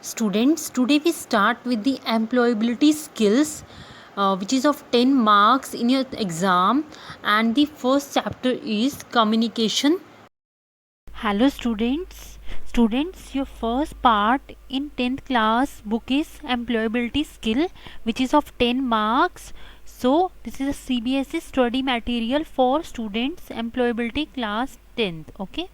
Students, today we start with the employability skills, which is of 10 marks in your exam, and the first chapter is communication. Hello students. Students, your first part in 10th class book is employability skill, which is of 10 marks. So this is a CBSE study material for students employability class 10th. Okay.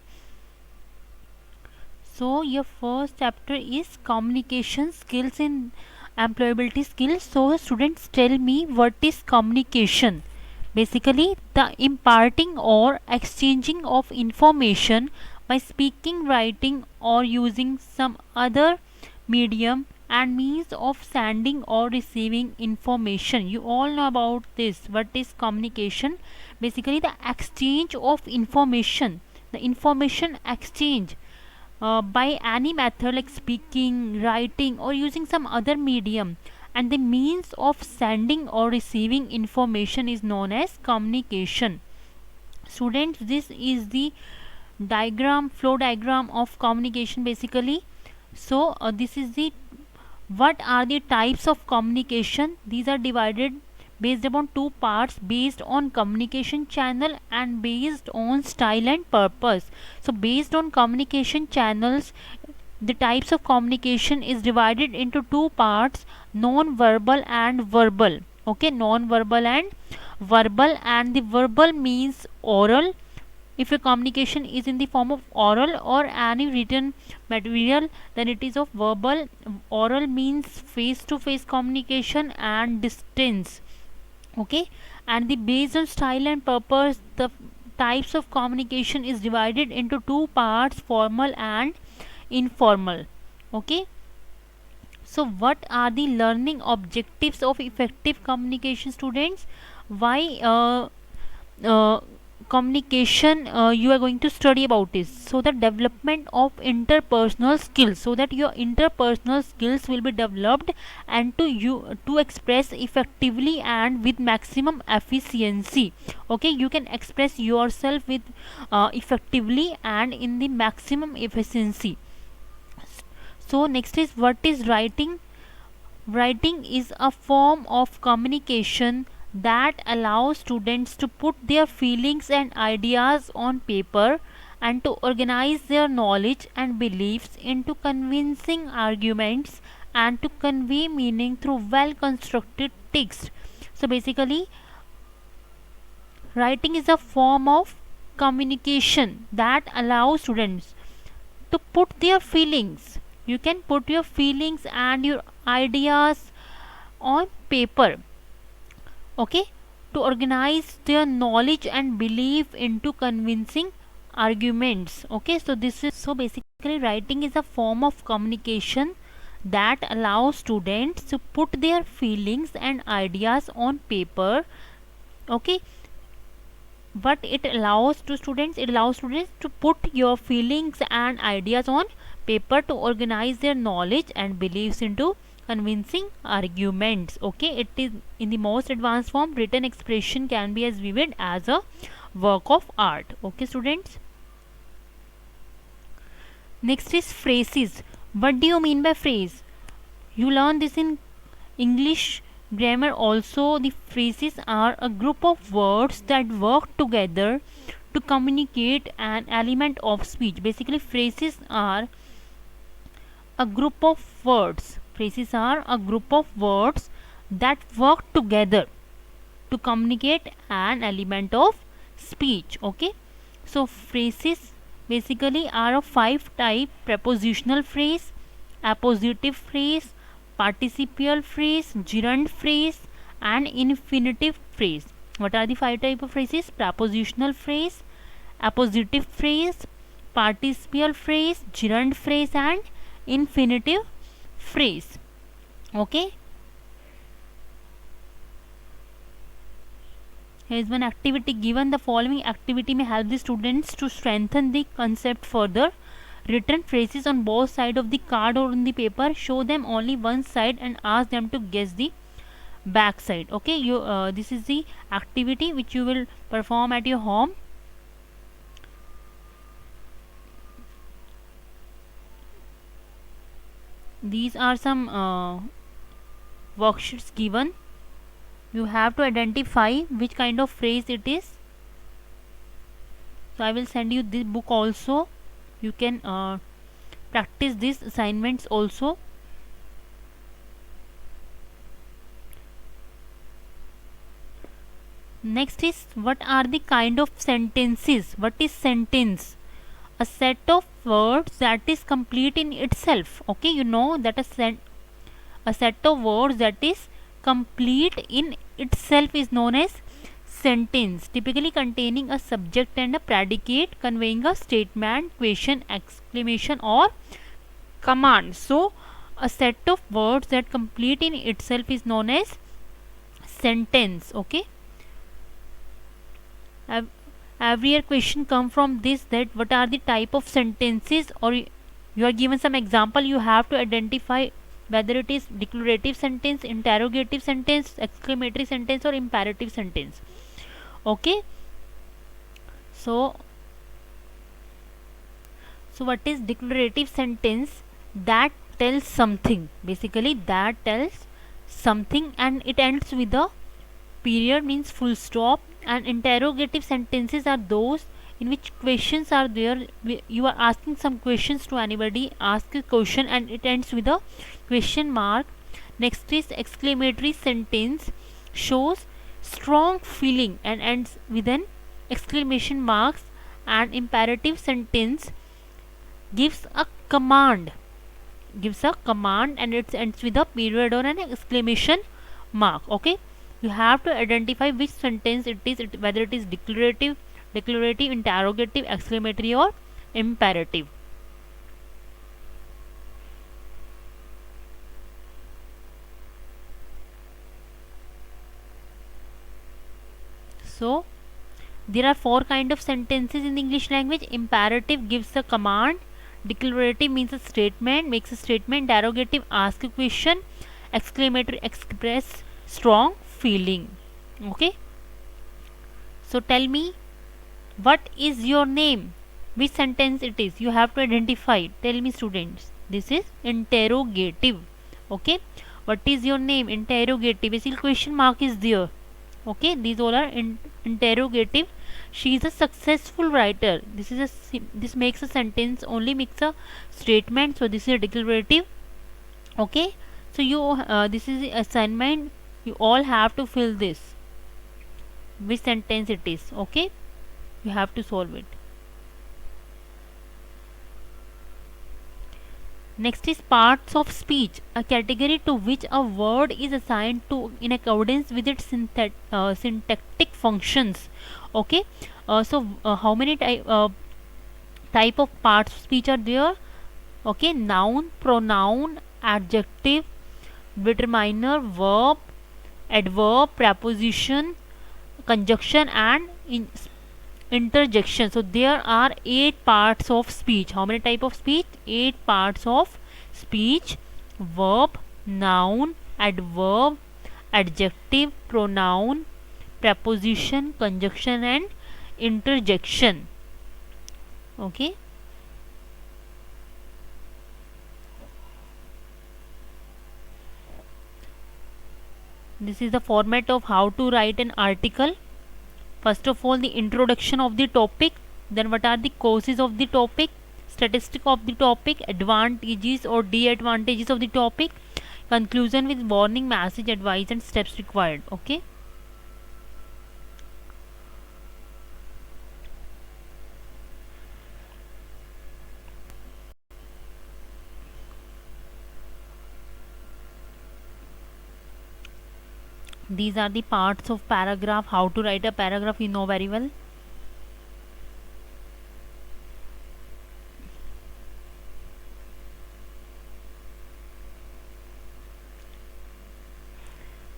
So your first chapter is communication skills in employability skills. So students, tell me, what is communication? Basically, the imparting or exchanging of information by speaking, writing, or using some other medium and means of sending or receiving information. You all know about this. What is communication? Basically, the exchange of information, the information exchange by any method like speaking, writing, or using some other medium, and the means of sending or receiving information is known as communication. Students, this is the flow diagram of communication basically. So this is the what are the types of communication. These are divided based upon two parts, based on communication channel and based on style and purpose. So based on communication channels, the types of communication is divided into two parts, non-verbal and verbal. Okay, non-verbal and verbal, and the verbal means oral. If your communication is in the form of oral or any written material, then it is of verbal. Oral means face to face communication and distance. Okay, and the based on style and purpose, the types of communication is divided into two parts, formal and informal. Okay, so what are the learning objectives of effective communication, students? Why uh, communication you are going to study about is so the development of interpersonal skills, so that your interpersonal skills will be developed and to express effectively and with maximum efficiency. Okay, you can express yourself with effectively and in the maximum efficiency. So next is, what is writing? Writing is a form of communication that allows students to put their feelings and ideas on paper and to organize their knowledge and beliefs into convincing arguments and to convey meaning through well constructed text. So basically, writing is a form of communication that allows students to put their feelings. You can put your feelings and your ideas on paper. Okay, to organize their knowledge and belief into convincing arguments. Okay, so this is, so basically writing is a form of communication that allows students to put their feelings and ideas on paper. Okay, what it allows to students, it allows students to put your feelings and ideas on paper to organize their knowledge and beliefs into convincing arguments. Okay, it is in the most advanced form. Written expression can be as vivid as a work of art. Okay students, next is phrases. What do you mean by phrase? You learn this in English grammar also. The phrases are a group of words that work together to communicate an element of speech. Basically, phrases are a group of words. Phrases are a group of words that work together to communicate an element of speech. Okay, so phrases basically are of five type: prepositional phrase, appositive phrase, participial phrase, gerund phrase, and infinitive phrase. What are the five type of phrases? Prepositional phrase, appositive phrase, participial phrase, gerund phrase, and infinitive phrase. Okay, here is one activity given. The following activity may help the students to strengthen the concept further. Written phrases on both sides of the card or on the paper. Show them only one side and ask them to guess the back side. Okay, you this is the activity which you will perform at your home. These are some worksheets given. You have to identify which kind of phrase it is. So I will send you this book also. You can practice these assignments also. Next is, what are the kind of sentences? What is sentence? A set of words that is complete in itself. Okay, you know that a set of words that is complete in itself is known as sentence, typically containing a subject and a predicate, conveying a statement, question, exclamation or command. So a set of words that complete in itself is known as sentence. Okay, every year question come from this, that what are the type of sentences, or you are given some example, you have to identify whether it is declarative sentence, interrogative sentence, exclamatory sentence or imperative sentence. Okay, so what is declarative sentence? That tells something, basically that tells something, and it ends with a period, means full stop. And interrogative sentences are those in which questions are there. You are asking some questions to anybody, ask a question and it ends with a question mark. Next is exclamatory sentence, shows strong feeling and ends with an exclamation marks. And imperative sentence gives a command, and it ends with a period or an exclamation mark. Okay, you have to identify which sentence it is, whether it is declarative, interrogative, exclamatory or imperative. So there are four kind of sentences in the English language. Imperative gives a command, declarative means a statement, makes a statement, interrogative ask a question, exclamatory express strong feeling. Okay, so tell me, what is your name? Which sentence it is? You have to identify. Tell me students. This is interrogative. Okay, what is your name? Interrogative. Basically question mark is there. Okay, these all are interrogative. She is a successful writer. This makes a sentence, only makes a statement, so this is a declarative. Okay, so you this is the assignment, you all have to fill this, which sentence it is. Okay, you have to solve it. Next is parts of speech, a category to which a word is assigned to in accordance with its syntactic functions. Okay, how many type of parts of speech are there? Okay, noun, pronoun, adjective, determiner, verb, adverb, preposition, conjunction and interjection. So there are 8 parts of speech. How many type of speech? 8 parts of speech: verb, noun, adverb, adjective, pronoun, preposition, conjunction and interjection. Okay, this is the format of how to write an article. First of all, the introduction of the topic, then what are the causes of the topic, statistic of the topic, advantages or disadvantages of the topic, conclusion with warning, message, advice and steps required. Okay, these are the parts of paragraph. How to write a paragraph, you know very well.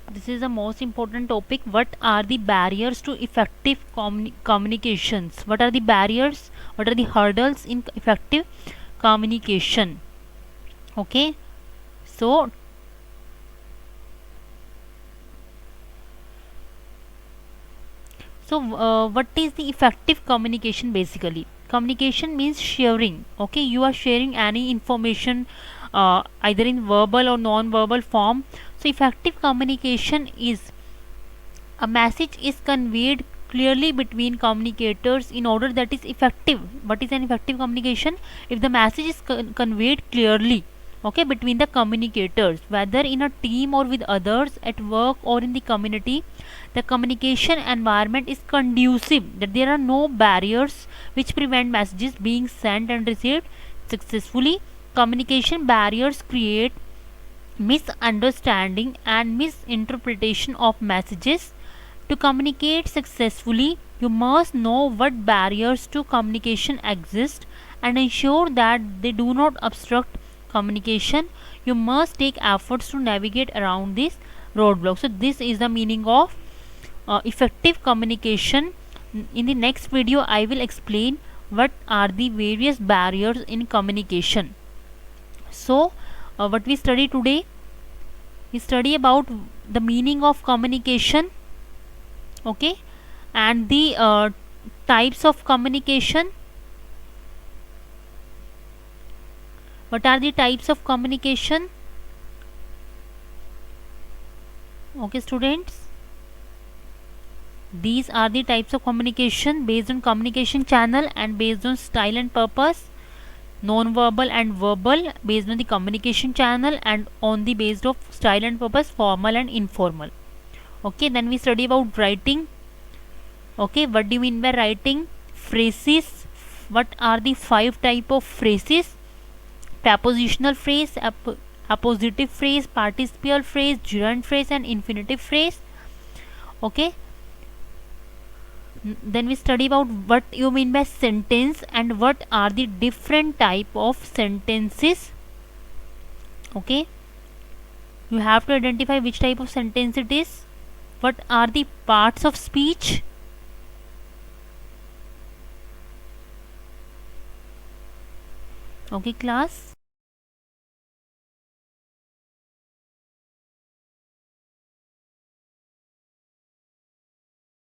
This is the most important topic. What are the barriers to effective communications? What are the barriers, what are the hurdles in effective communication? Okay, so what is the effective communication? Basically, communication means sharing. Okay, you are sharing any information either in verbal or non-verbal form. So effective communication is a message is conveyed clearly between communicators in order that is effective. What is an effective communication? If the message is conveyed clearly, okay, between the communicators, whether in a team or with others, at work or in the community, the communication environment is conducive, that there are no barriers which prevent messages being sent and received successfully. Communication barriers create misunderstanding and misinterpretation of messages. To communicate successfully, you must know what barriers to communication exist and ensure that they do not obstruct communication. You must take efforts to navigate around these roadblocks. So this is the meaning of effective communication. In the next video, I will explain what are the various barriers in communication. So what we study today, we study about the meaning of communication, okay, and the types of communication. What are the types of communication? Okay students, these are the types of communication based on communication channel and based on style and purpose. Non-verbal and verbal based on the communication channel and on the based of style and purpose, formal and informal. Okay, then we study about writing. Okay, what do you mean by writing? Phrases. What are the 5 type of phrases? Prepositional phrase, appositive phrase, participial phrase, gerund phrase and infinitive phrase. Okay, then we study about what you mean by sentence and what are the different type of sentences. Okay, you have to identify which type of sentence it is. What are the parts of speech? Okay class,